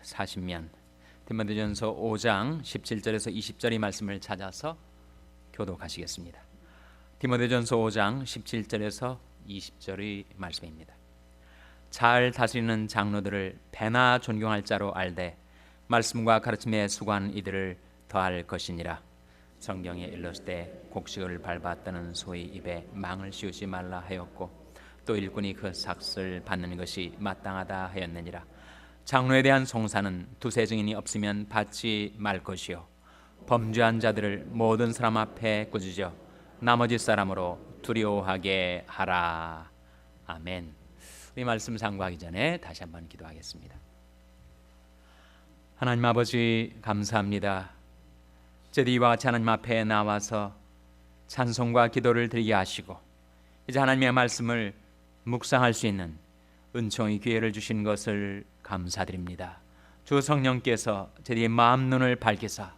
40면 디모데전서 5장 17절에서 20절의 말씀을 찾아서 교독하시겠습니다. 디모데전서 5장 17절에서 20절의 말씀입니다. 잘 다스리는 장로들을 배나 존경할 자로 알되 말씀과 가르침에 수고하는 이들을 더할 것이니라. 성경에 일렀을 곡식을 밟아 뜨는 소의 입에 망을 씌우지 말라 하였고 또 일꾼이 그 삭을 받는 것이 마땅하다 하였느니라. 장로에 대한 송사는 두세 증인이 없으면 받지 말 것이요 범죄한 자들을 모든 사람 앞에 꾸짖어 나머지 사람으로 두려워하게 하라. 아멘. 이 말씀 상고하기 전에 다시 한번 기도하겠습니다. 하나님 아버지, 감사합니다. 이와 같이 하나님 앞에 나와서 찬송과 기도를 드리게 하시고 이제 하나님의 말씀을 묵상할 수 있는 은총의 기회를 주신 것을 감사드립니다. 주 성령께서 저희의 마음 눈을 밝히사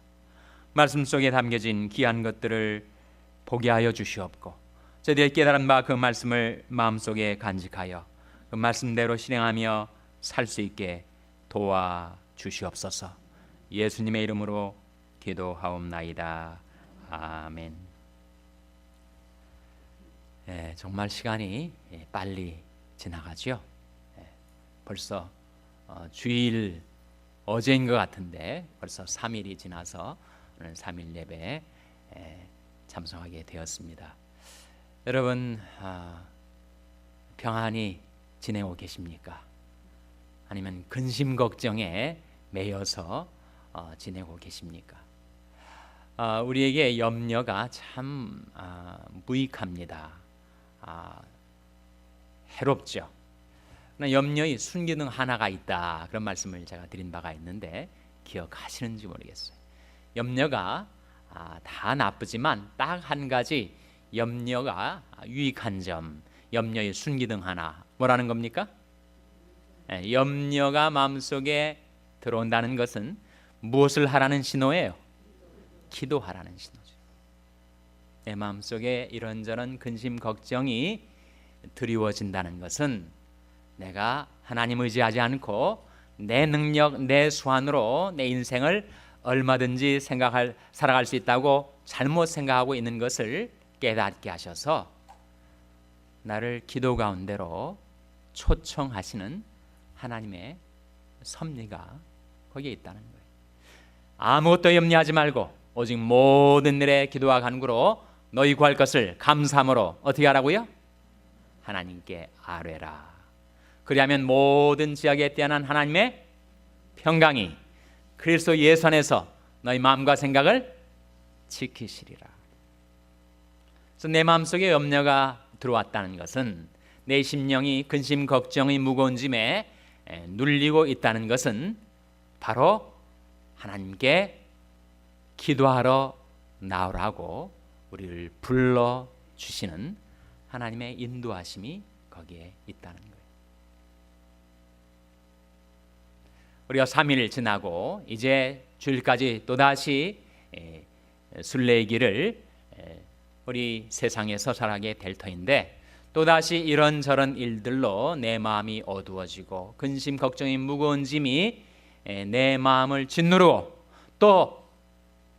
말씀 속에 담겨진 귀한 것들을 보게 하여 주시옵고 저희의 깨달은 바 그 말씀을 마음속에 간직하여 그 말씀대로 실행하며 살 수 있게 도와주시옵소서. 예수님의 이름으로 기도하옵나이다. 아멘. 정말 시간이 빨리 지나가죠. 벌써 주일 어제인 것 같은데 벌써 3일이 지나서 오늘 3일 예배에 참석하게 되었습니다. 여러분 평안히 지내고 계십니까? 아니면 근심 걱정에 매여서 지내고 계십니까? 우리에게 염려가 참 무익합니다. 해롭죠. 염려의 순기능 하나가 있다, 그런 말씀을 제가 드린 바가 있는데 기억하시는지 모르겠어요. 염려가 다 나쁘지만 딱 한 가지 염려가 유익한 점, 염려의 순기능 하나, 뭐라는 겁니까? 염려가 마음속에 들어온다는 것은 무엇을 하라는 신호예요? 기도하라는 신호죠. 내 마음속에 이런저런 근심 걱정이 드리워진다는 것은 내가 하나님 의지하지 않고 내 능력, 내 수완으로 내 인생을 얼마든지 살아갈 수 있다고 잘못 생각하고 있는 것을 깨닫게 하셔서 나를 기도 가운데로 초청하시는 하나님의 섭리가 거기에 있다는 거예요. 아무것도 염려하지 말고 오직 모든 일에 기도와 간구로 너희 구할 것을 감사함으로 어떻게 하라고요? 하나님께 아뢰라. 그리하면 모든 지약에 뛰어난 하나님의 평강이 그리스도 예수 안에서 너희 마음과 생각을 지키시리라. 그래서 내 마음속에 염려가 들어왔다는 것은 내 심령이 근심 걱정의 무거운 짐에 눌리고 있다는 것은 바로 하나님께 기도하러 나오라고 우리를 불러주시는 하나님의 인도하심이 거기에 있다는 거예요. 우리가 3일 지나고 이제 주일까지 또다시 순례의 길을 우리 세상에서 살아가게 될 터인데 또다시 이런저런 일들로 내 마음이 어두워지고 근심 걱정이 무거운 짐이 내 마음을 짓누르고 또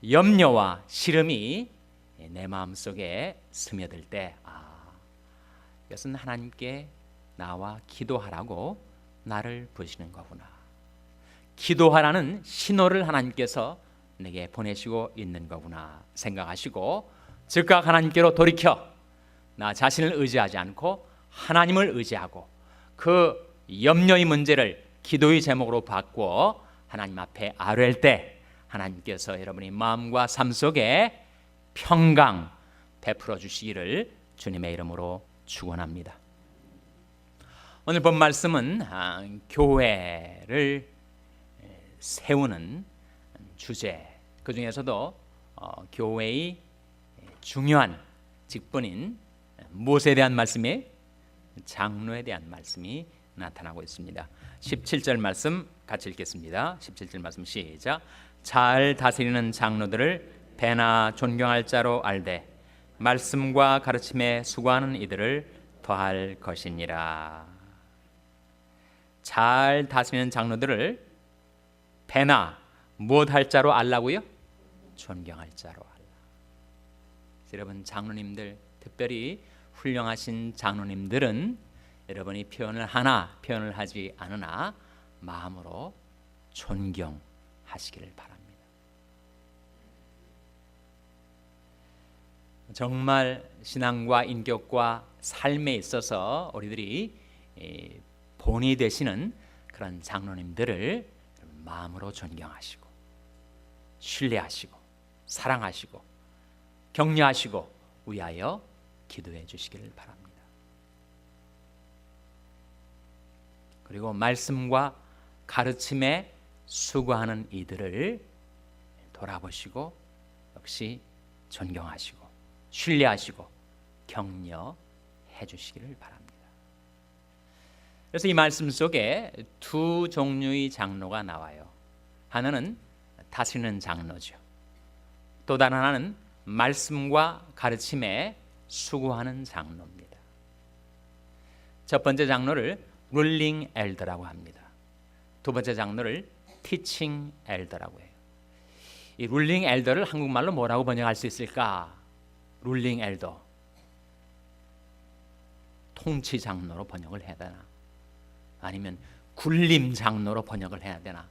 염려와 시름이 내 마음속에 스며들 때 이것은 하나님께 나와 기도하라고 나를 부르시는 거구나. 기도하라는 신호를 하나님께서 내게 보내시고 있는 거구나 생각하시고 즉각 하나님께로 돌이켜 나 자신을 의지하지 않고 하나님을 의지하고 그 염려의 문제를 기도의 제목으로 바꾸어 하나님 앞에 아뢰일 때 하나님께서 여러분의 마음과 삶 속에 평강 베풀어 주시기를 주님의 이름으로 축원합니다. 오늘 본 말씀은 교회를 세우는 주제, 그 중에서도 교회의 중요한 직분인 무엇에 대한 말씀이? 장로에 대한 말씀이 나타나고 있습니다. 17절 말씀 같이 읽겠습니다. 17절 말씀 시작. 잘 다스리는 장로들을 배나 존경할 자로 알되 말씀과 가르침에 수고하는 이들을 더할 것이니라. 잘 다스리는 장로들을 배나 무엇 할 자로 알라고요? 존경할 자로 알라. 여러분 장로님들, 특별히 훌륭하신 장로님들은 여러분이 표현을 하나 표현을 하지 않으나 마음으로 존경하시기를 바랍니다. 정말 신앙과 인격과 삶에 있어서 우리들이 본이 되시는 그런 장로님들을 마음으로 존경하시고 신뢰하시고 사랑하시고 격려하시고 위하여 기도해 주시기를 바랍니다. 그리고 말씀과 가르침에 수고하는 이들을 돌아보시고 역시 존경하시고 신뢰하시고 격려해 주시기를 바랍니다. 그래서 이 말씀 속에 두 종류의 장로가 나와요. 하나는 다스리는 장로죠. 또 다른 하나는 말씀과 가르침에 수고하는 장로입니다. 첫 번째 장로를 룰링 엘더라고 합니다. 두 번째 장로를 티칭 엘더라고 해요. 이 룰링 엘더를 한국말로 뭐라고 번역할 수 있을까? 룰링 엘더, 통치 장로로 번역을 해야 되나? 아니면 굴림 장로로 번역을 해야 되나?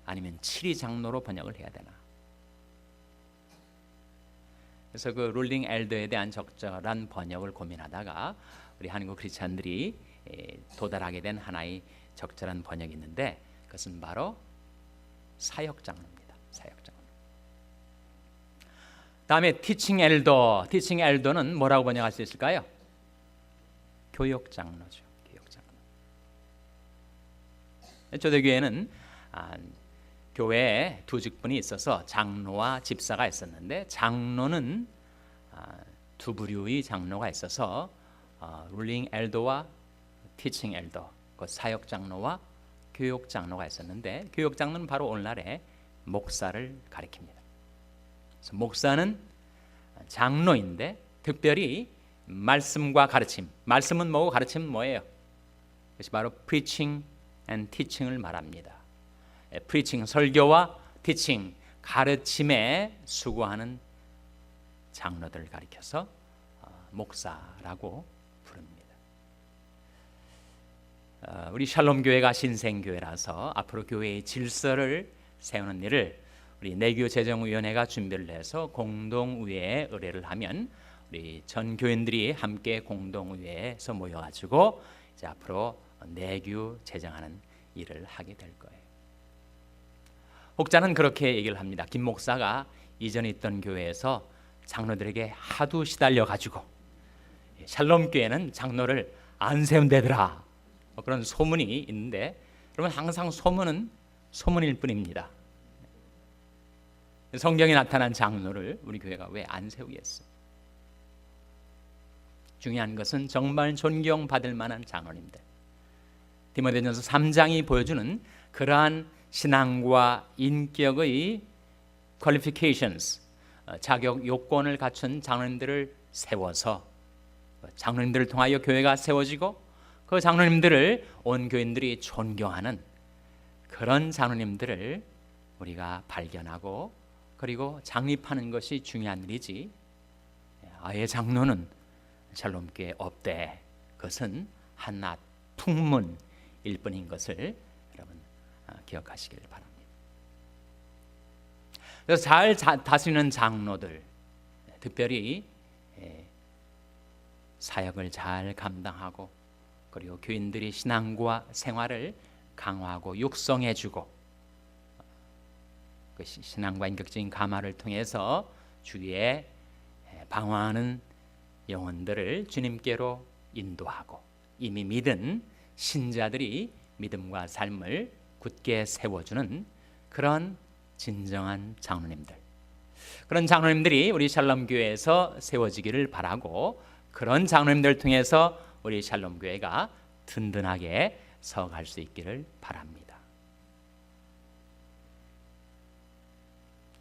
아니면 치리 장로로 번역을 해야 되나? 그래서 그 룰링 엘더에 대한 적절한 번역을 고민하다가 우리 한국 크리스찬들이 도달하게 된 하나의 적절한 번역이 있는데 그것은 바로 사역 장로입니다. 사역 장로. 다음에 티칭 엘더. 티칭 엘더는 뭐라고 번역할 수 있을까요? 교육 장로죠. 교육 장로. 초대교회는 교회에 두 직분이 있어서 장로와 집사가 있었는데 장로는 두 부류의 장로가 있어서 룰링 엘더와 티칭 엘더, 그 사역 장로와 교육 장로가 있었는데 교육 장로는 바로 오늘날의 목사를 가리킵니다. 그래서 목사는 장로인데 특별히 말씀과 가르침, 말씀은 뭐고 가르침은 뭐예요? 그것이 바로 preaching and teaching을 말합니다. preaching 설교와 teaching 가르침에 수고하는 장로들을 가리켜서 목사라고 부릅니다. 우리 샬롬 교회가 신생교회라서 앞으로 교회의 질서를 세우는 일을 우리 내교 재정위원회가 준비를 해서 공동의회에 의뢰를 하면 우리 전 교인들이 함께 공동의회에서 모여가지고 이제 앞으로 내교 재정하는 일을 하게 될 거예요. 혹자는 그렇게 얘기를 합니다. 김 목사가 이전에 있던 교회에서 장로들에게 하도 시달려 가지고 샬롬 교회는 장로를 안 세운대더라. 그런 소문이 있는데 여러분 항상 소문은 소문일 뿐입니다. 성경에 나타난 장로를 우리 교회가 왜 안 세우겠어? 중요한 것은 정말 존경받을 만한 장로님들. 디모데전서 3장이 보여주는 그러한 신앙과 인격의 qualifications, 자격 요건을 갖춘 장로님들을 세워서 장로님들을 통하여 교회가 세워지고 그 장로님들을 온 교인들이 존경하는 그런 장로님들을 우리가 발견하고 그리고 창립하는 것이 중요한 일이지 아예 장로는 샬롬교회에 없대. 그것은 한낱 풍문일 뿐인 것을 여러분 기억하시길 바랍니다. 그래서 잘 다스리는 장로들, 특별히 사역을 잘 감당하고 그리고 교인들이 신앙과 생활을 강화하고 육성해주고 그 신앙과 인격적인 감화를 통해서 주위에 방황하는 영혼들을 주님께로 인도하고 이미 믿은 신자들이 믿음과 삶을 굳게 세워주는 그런 진정한 장로님들, 그런 장로님들이 우리 샬롬 교회에서 세워지기를 바라고 그런 장로님들을 통해서 우리 샬롬 교회가 든든하게 서갈 수 있기를 바랍니다.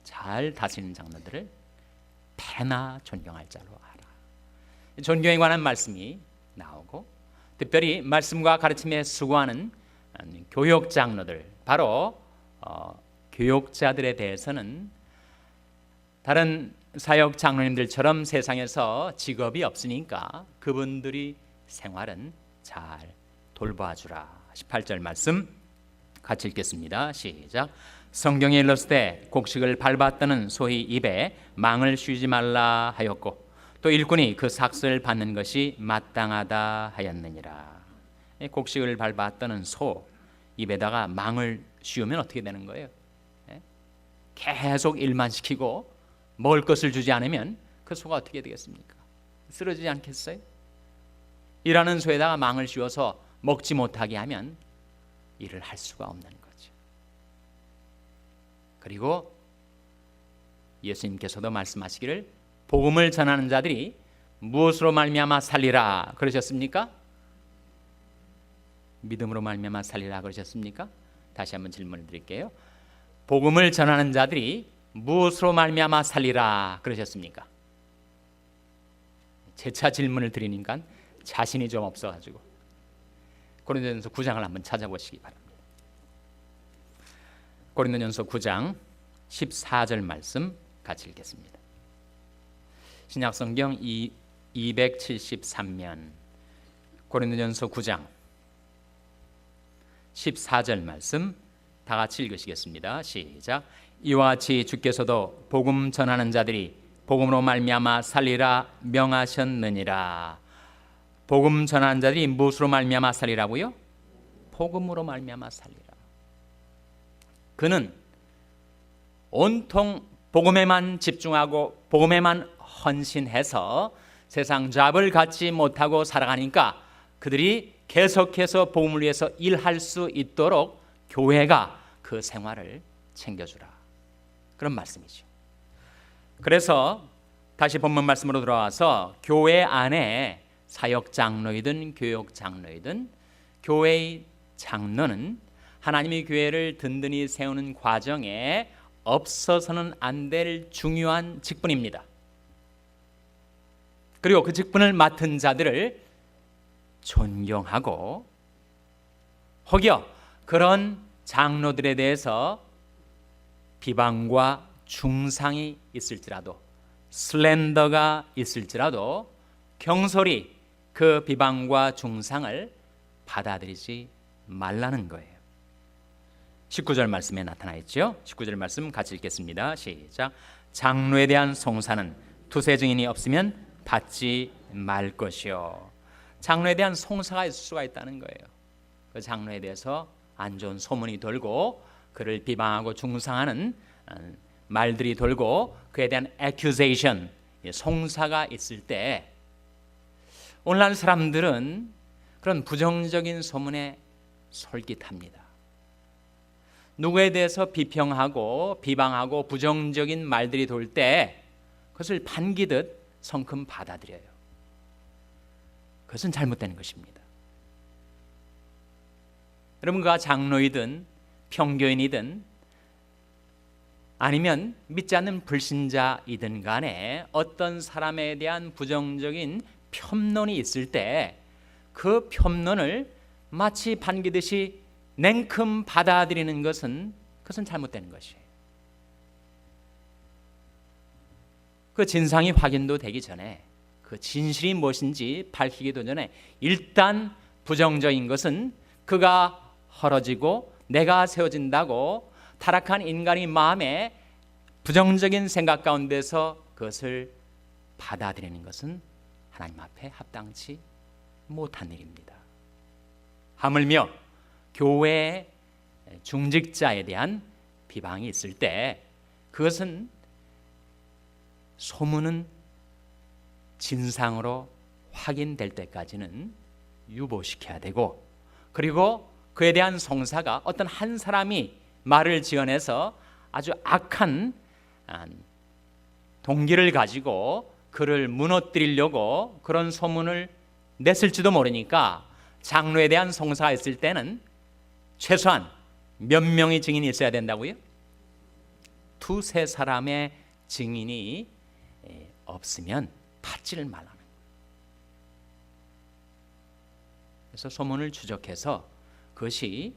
잘 다스리는 장로들을 패나 존경할 자로 알아. 존경에 관한 말씀이 나오고 특별히 말씀과 가르침에 수고하는 교육 장로들, 바로 교역자들에 대해서는 다른 사역 장로님들처럼 세상에서 직업이 없으니까 그분들이 생활은 잘 돌봐주라. 18절 말씀 같이 읽겠습니다. 시작. 성경에 일렀을 때 곡식을 밟았다는 소위 입에 망을 쉬지 말라 하였고 또 일꾼이 그 삭슬 받는 것이 마땅하다 하였느니라. 곡식을 밟았다는 소 입에다가 망을 씌우면 어떻게 되는 거예요? 계속 일만 시키고 먹을 것을 주지 않으면 그 소가 어떻게 되겠습니까? 쓰러지지 않겠어요? 일하는 소에다가 망을 씌워서 먹지 못하게 하면 일을 할 수가 없는 거죠. 그리고 예수님께서도 말씀하시기를 복음을 전하는 자들이 무엇으로 말미암아 살리라 그러셨습니까? 믿음으로 말미암아 살리라 그러셨습니까? 다시 한번 질문을 드릴게요. 복음을 전하는 자들이 무엇으로 말미암아 살리라 그러셨습니까? 재차 질문을 드리니까 자신이 좀 없어가지고 고린도전서 9장을 한번 찾아보시기 바랍니다. 고린도전서 9장 14절 말씀 같이 읽겠습니다. 신약성경 273면 고린도전서 9장 14절 말씀 다 같이 읽으시겠습니다. 시작. 이와 같이 주께서도 복음 전하는 자들이 복음으로 말미암아 살리라 명하셨느니라. 복음 전하는 자들이 무엇으로 말미암아 살리라고요? 복음으로 말미암아 살리라. 그는 온통 복음에만 집중하고 복음에만 헌신해서 세상 잡을 갖지 못하고 살아가니까 그들이 계속해서 복음을 위해서 일할 수 있도록 교회가 그 생활을 챙겨주라. 그런 말씀이죠. 그래서 다시 본문 말씀으로 돌아와서 교회 안에 사역 장로이든 교역 장로이든 교회의 장로는 하나님의 교회를 든든히 세우는 과정에 없어서는 안 될 중요한 직분입니다. 그리고 그 직분을 맡은 자들을 존경하고 혹여 그런 장로들에 대해서 비방과 중상이 있을지라도 슬렌더가 있을지라도 경솔히 그 비방과 중상을 받아들이지 말라는 거예요. 19절 말씀에 나타나 있죠. 19절 말씀 같이 읽겠습니다. 시작. 장로에 대한 송사는 두세 증인이 없으면 받지 말 것이요. 장로에 대한 송사가 있을 수가 있다는 거예요. 그 장로에 대해서 안 좋은 소문이 돌고 그를 비방하고 중상하는 말들이 돌고 그에 대한 accusation, 송사가 있을 때 오늘날 사람들은 그런 부정적인 소문에 솔깃합니다. 누구에 대해서 비평하고 비방하고 부정적인 말들이 돌 때 그것을 반기듯 성큼 받아들여요. 그것은 잘못된 것입니다. 여러분, 그가 장로이든 평교인이든 아니면 믿지 않는 불신자이든 간에 어떤 사람에 대한 부정적인 편론이 있을 때 그 편론을 마치 반기듯이 냉큼 받아들이는 것은 그것은 잘못된 것이에요. 그 진상이 확인도 되기 전에 그 진실이 무엇인지 밝히기도 전에 일단 부정적인 것은 그가 헐어지고 내가 세워진다고 타락한 인간의 마음에 부정적인 생각 가운데서 그것을 받아들이는 것은 하나님 앞에 합당치 못한 일입니다. 하물며 교회 중직자에 대한 비방이 있을 때 그것은 소문은 진상으로 확인될 때까지는 유보시켜야 되고, 그리고 그에 대한 송사가 어떤 한 사람이 말을 지어내서 아주 악한 동기를 가지고 그를 무너뜨리려고 그런 소문을 냈을지도 모르니까 장로에 대한 송사가 있을 때는 최소한 몇 명의 증인이 있어야 된다고요? 두세 사람의 증인이 없으면 받지를 말라는 거예요. 그래서 소문을 추적해서 그것이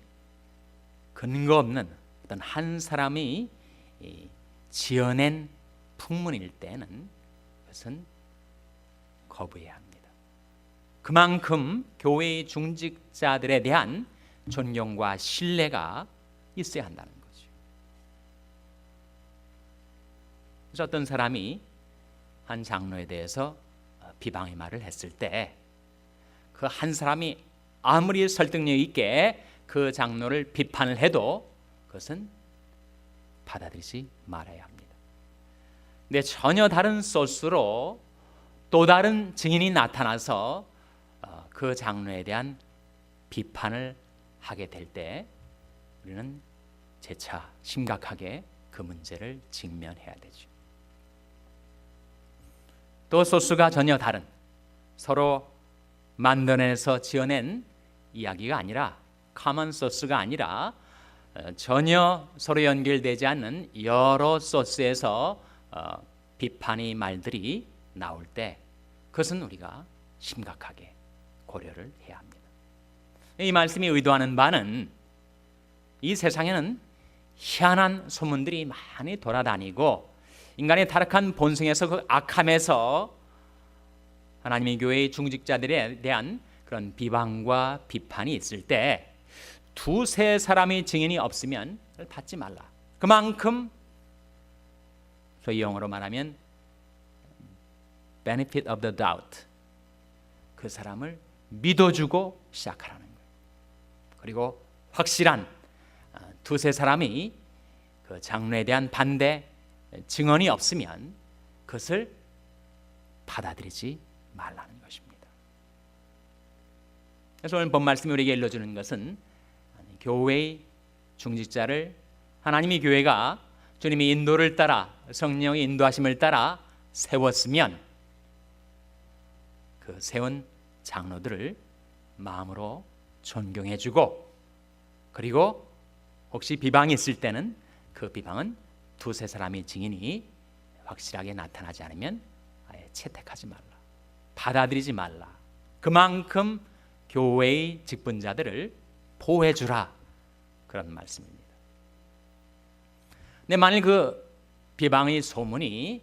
근거 없는 어떤 한 사람이 지어낸 풍문일 때는 그것은 거부해야 합니다. 그만큼 교회의 중직자들에 대한 존경과 신뢰가 있어야 한다는 거죠. 그래서 어떤 사람이 한 장로에 대해서 비방의 말을 했을 때 그 한 사람이 아무리 설득력 있게 그 장로를 비판을 해도 그것은 받아들이지 말아야 합니다. 근데 전혀 다른 소스로 또 다른 증인이 나타나서 그 장로에 대한 비판을 하게 될 때 우리는 재차 심각하게 그 문제를 직면해야 되죠. 또 소스가 전혀 다른 서로 만들어내서 지어낸 이야기가 아니라 커먼 소스가 아니라 전혀 서로 연결되지 않는 여러 소스에서 비판의 말들이 나올 때 그것은 우리가 심각하게 고려를 해야 합니다. 이 말씀이 의도하는 바는 이 세상에는 희한한 소문들이 많이 돌아다니고 인간의 타락한 본성에서 그 악함에서 하나님의 교회의 중직자들에 대한 그런 비방과 비판이 있을 때 두세 사람의 증인이 없으면 받지 말라. 그만큼 소위 영어로 말하면 benefit of the doubt, 그 사람을 믿어주고 시작하라는 거예요. 그리고 확실한 두세 사람이 그 장로에 대한 반대 증언이 없으면 그것을 받아들이지 말라는 것입니다. 그래서 오늘 본 말씀이 우리에게 일러주는 것은 교회의 중직자를 하나님의 교회가 주님의 인도를 따라 성령의 인도하심을 따라 세웠으면 그 세운 장로들을 마음으로 존경해주고 그리고 혹시 비방이 있을 때는 그 비방은 두세 사람의 증인이 확실하게 나타나지 않으면 아예 채택하지 말라. 받아들이지 말라. 그만큼 교회의 직분자들을 보호해주라. 그런 말씀입니다. 근데 만일 그 비방의 소문이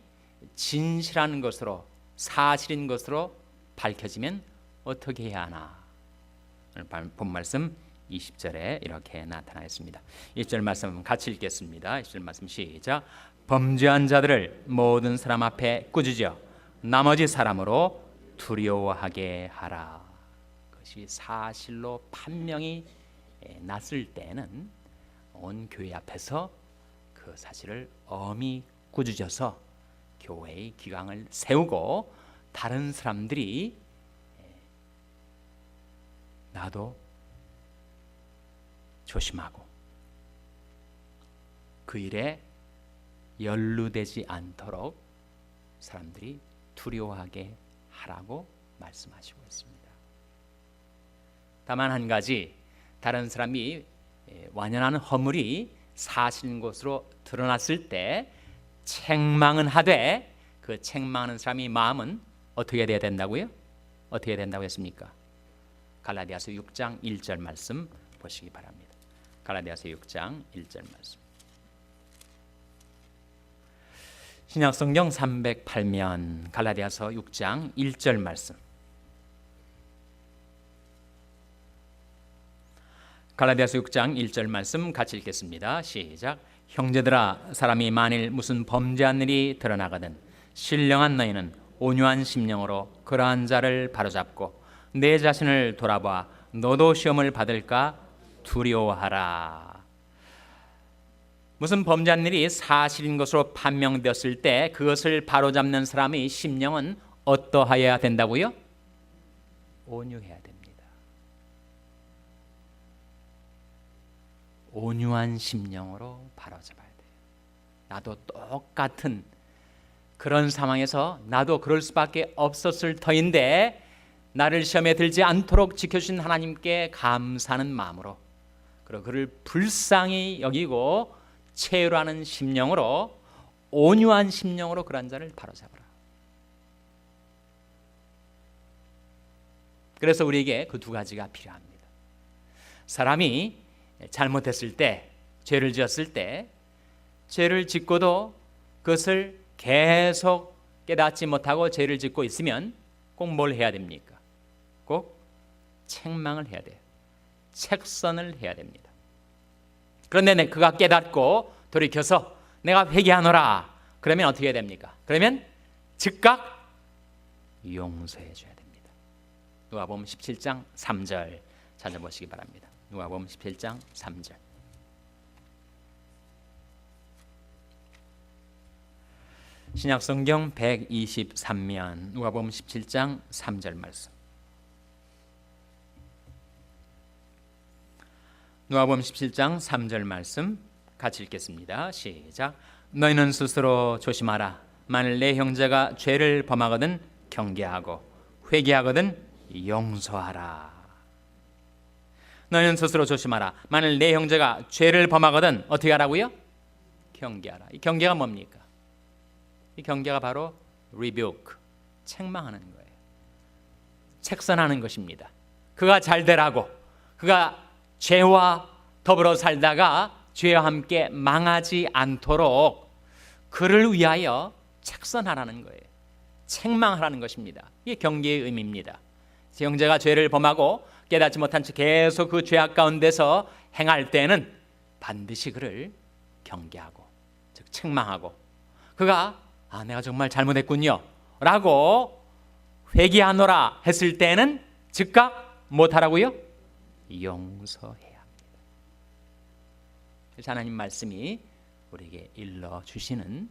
진실한 것으로 사실인 것으로 밝혀지면 어떻게 해야 하나? 오늘 본 말씀 20절에 이렇게 나타나 있습니다. 20절 말씀 같이 읽겠습니다. 20절 말씀 시작. 범죄한 자들을 모든 사람 앞에 꾸짖어 나머지 사람으로 두려워하게 하라. 그것이 사실로 판명이 났을 때는 온 교회 앞에서 그 사실을 엄히 꾸짖어서 교회의 기강을 세우고 다른 사람들이 나도 조심하고 그 일에 연루되지 않도록 사람들이 두려워하게 하라고 말씀하시고 있습니다. 다만 한 가지, 다른 사람이 완연한 허물이 사실인 것으로 드러났을 때 책망은 하되 그 책망하는 사람의 마음은 어떻게 돼야 된다고요? 어떻게 된다고 했습니까? 갈라디아서 6장 1절 말씀 보시기 바랍니다. 갈라디아서 6장 1절 말씀. 신약성경 308면 갈라디아서 6장 1절 말씀. 갈라디아서 6장 1절 말씀 같이 읽겠습니다. 시작. 형제들아, 사람이 만일 무슨 범죄한 일이 드러나거든 신령한 너희는 온유한 심령으로 그러한 자를 바로잡고 내 자신을 돌아봐 너도 시험을 받을까 두려워하라. 무슨 범죄한 일이 사실인 것으로 판명되었을 때 그것을 바로잡는 사람의 심령은 어떠하여야 된다고요? 온유해야 됩니다. 온유한 심령으로 바로잡아야 돼요. 나도 똑같은 그런 상황에서 나도 그럴 수밖에 없었을 터인데 나를 시험에 들지 않도록 지켜주신 하나님께 감사하는 마음으로 그리고 그를 불쌍히 여기고 체휼하는 심령으로 온유한 심령으로 그런 자를 바로잡으라. 그래서 우리에게 그 두 가지가 필요합니다. 사람이 잘못했을 때, 죄를 지었을 때, 죄를 짓고도 그것을 계속 깨닫지 못하고 죄를 짓고 있으면 꼭 뭘 해야 됩니까? 꼭 책망을 해야 돼요. 책선을 해야 됩니다. 그런데 그가 깨닫고 돌이켜서 내가 회개하노라. 그러면 어떻게 해야 됩니까? 그러면 즉각 용서해 줘야 됩니다. 누가복음 17장 3절 찾아보시기 바랍니다. 누가복음 17장 3절. 신약성경 123면 누가복음 17장 3절 말씀. 누가복음 17장 3절 말씀 같이 읽겠습니다. 시작. 너희는 스스로 조심하라. 만일 내 형제가 죄를 범하거든 경계하고 회개하거든 용서하라. 너희는 스스로 조심하라. 만일 내 형제가 죄를 범하거든 어떻게 하라고요? 경계하라. 이 경계가 뭡니까? 이 경계가 바로 rebuke, 책망하는 거예요. 책선하는 것입니다. 그가 잘 되라고, 그가 죄와 더불어 살다가 죄와 함께 망하지 않도록 그를 위하여 책선하라는 거예요. 책망하라는 것입니다. 이게 경계의 의미입니다. 제 형제가 죄를 범하고 깨닫지 못한 채 계속 그 죄악 가운데서 행할 때는 반드시 그를 경계하고, 즉 책망하고, 그가 내가 정말 잘못했군요 라고 회개하노라 했을 때는 즉각 못하라고요? 용서해야 합니다. 그래서 하나님 말씀이 우리에게 일러주시는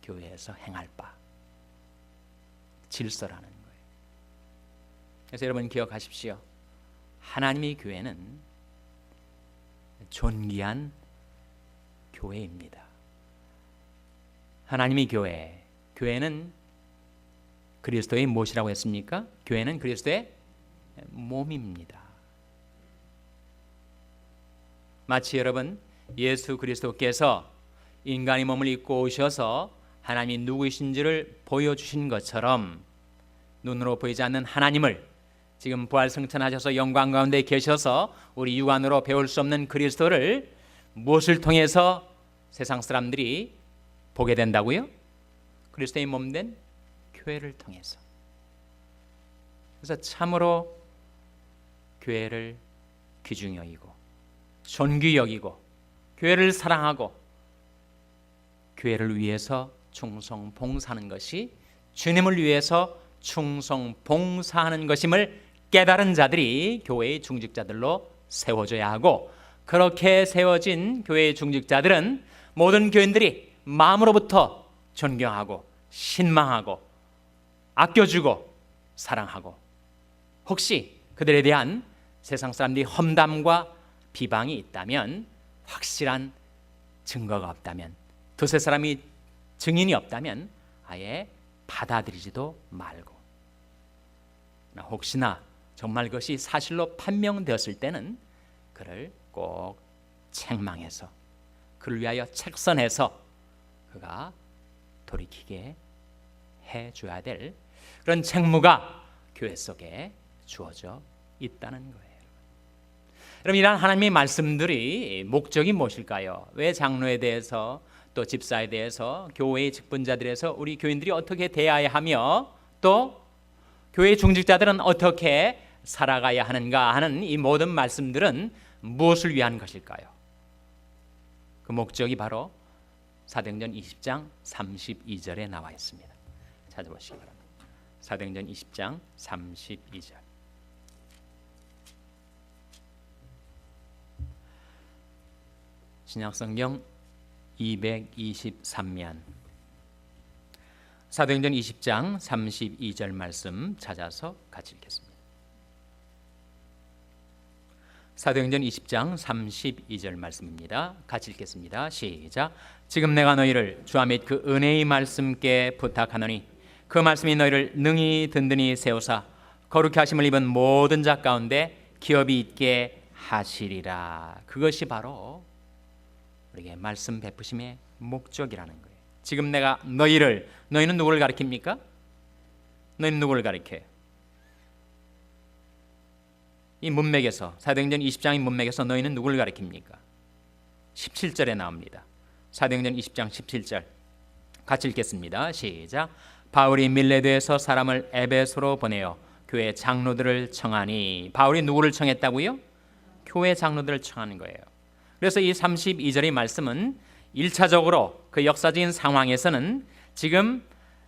교회에서 행할 바, 질서라는 거예요. 그래서 여러분 기억하십시오. 하나님의 교회는 존귀한 교회입니다. 하나님의 교회, 교회는 그리스도의 무엇이라고 했습니까? 교회는 그리스도의 몸입니다. 마치 여러분 예수 그리스도께서 인간의 몸을 입고 오셔서 하나님이 누구이신지를 보여주신 것처럼 눈으로 보이지 않는 하나님을 지금 부활승천하셔서 영광 가운데 계셔서 우리 육안으로 배울 수 없는 그리스도를 무엇을 통해서 세상 사람들이 보게 된다고요? 그리스도의 몸된 교회를 통해서. 그래서 참으로 교회를 귀중히 여기고 존귀 여기고 교회를 사랑하고 교회를 위해서 충성 봉사하는 것이 주님을 위해서 충성 봉사하는 것임을 깨달은 자들이 교회의 중직자들로 세워져야 하고, 그렇게 세워진 교회의 중직자들은 모든 교인들이 마음으로부터 존경하고 신망하고 아껴주고 사랑하고, 혹시 그들에 대한 세상 사람들이 험담과 비방이 있다면, 확실한 증거가 없다면, 두세 사람이 증인이 없다면 아예 받아들이지도 말고, 혹시나 정말 그것이 사실로 판명되었을 때는 그를 꼭 책망해서 그를 위하여 책선해서 그가 돌이키게 해줘야 될 그런 책무가 교회 속에 주어져 있다는 거예요. 여러분, 이러한 하나님의 말씀들이 목적이 무엇일까요? 왜 장로에 대해서 또 집사에 대해서 교회의 직분자들에서 우리 교인들이 어떻게 대해야 하며 또 교회 중직자들은 어떻게 살아가야 하는가 하는 이 모든 말씀들은 무엇을 위한 것일까요? 그 목적이 바로 사도행전 20장 32절에 나와 있습니다. 찾아보시기 바랍니다. 사도행전 20장 32절. 신약성경 223면 사도행전 20장 32절 말씀 찾아서 같이 읽겠습니다. 사도행전 20장 32절 말씀입니다. 같이 읽겠습니다. 시작. 지금 내가 너희를 주와 및 그 은혜의 말씀께 부탁하노니 그 말씀이 너희를 능히 든든히 세우사 거룩히 하심을 입은 모든 자 가운데 기업이 있게 하시리라. 그것이 바로 우리에게 말씀 베푸심의 목적이라는 거예요. 지금 내가 너희는 누구를 가리킵니까? 너희는 누구를 가리켜요? 이 문맥에서 사도행전 20장의 문맥에서 너희는 누구를 가리킵니까? 17절에 나옵니다. 사도행전 20장 17절 같이 읽겠습니다. 시작. 바울이 밀레도에서 사람을 에베소로 보내어 교회 장로들을 청하니. 바울이 누구를 청했다고요? 교회 장로들을 청하는 거예요. 그래서 이 32절의 말씀은 1차적으로 그 역사적인 상황에서는 지금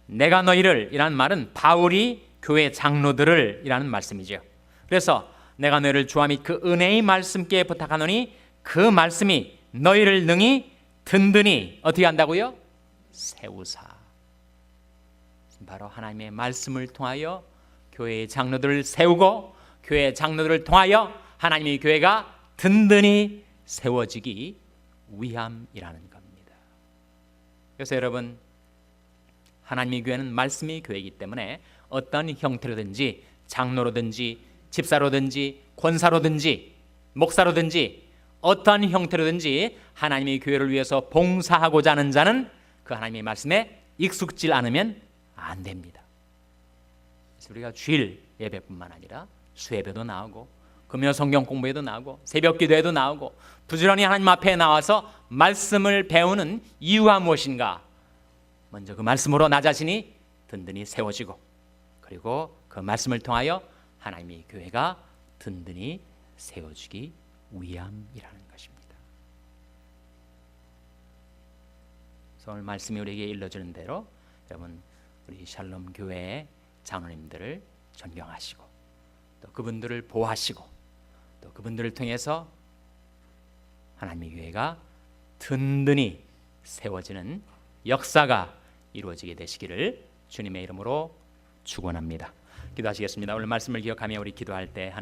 내가 너희를 이라는 말은 바울이 교회 장로들을 이라는 말씀이죠. 그래서 내가 너희를 주와 및 그 은혜의 말씀께 부탁하노니 그 말씀이 너희를 능히 든든히 어떻게 한다고요? 세우사. 바로 하나님의 말씀을 통하여 교회의 장로들을 세우고 교회의 장로들을 통하여 하나님의 교회가 든든히 세워지기 위함이라는 겁니다. 그래서 여러분, 하나님의 교회는 말씀의 교회이기 때문에 어떤 형태로든지 장로로든지 집사로든지 권사로든지 목사로든지 어떠한 형태로든지 하나님의 교회를 위해서 봉사하고자 하는 자는 그 하나님의 말씀에 익숙지 않으면 안 됩니다. 그래서 우리가 주일 예배뿐만 아니라 수예배도 나오고 금요 성경 공부에도 나오고 새벽 기도에도 나오고 부지런히 하나님 앞에 나와서 말씀을 배우는 이유가 무엇인가? 먼저 그 말씀으로 나 자신이 든든히 세워지고 그리고 그 말씀을 통하여 하나님의 교회가 든든히 세워지기 위함이라는 것입니다. 그래서 오늘 말씀이 우리에게 일러주는 대로 여러분 우리 샬롬 교회의 장로님들을 존경하시고 또 그분들을 보호하시고 또 그분들을 통해서 하나님의 교회가 든든히 세워지는 역사가 이루어지게 되시기를 주님의 이름으로 축원합니다. 기도하시겠습니다. 오늘 말씀을 기억하며 우리 기도할 때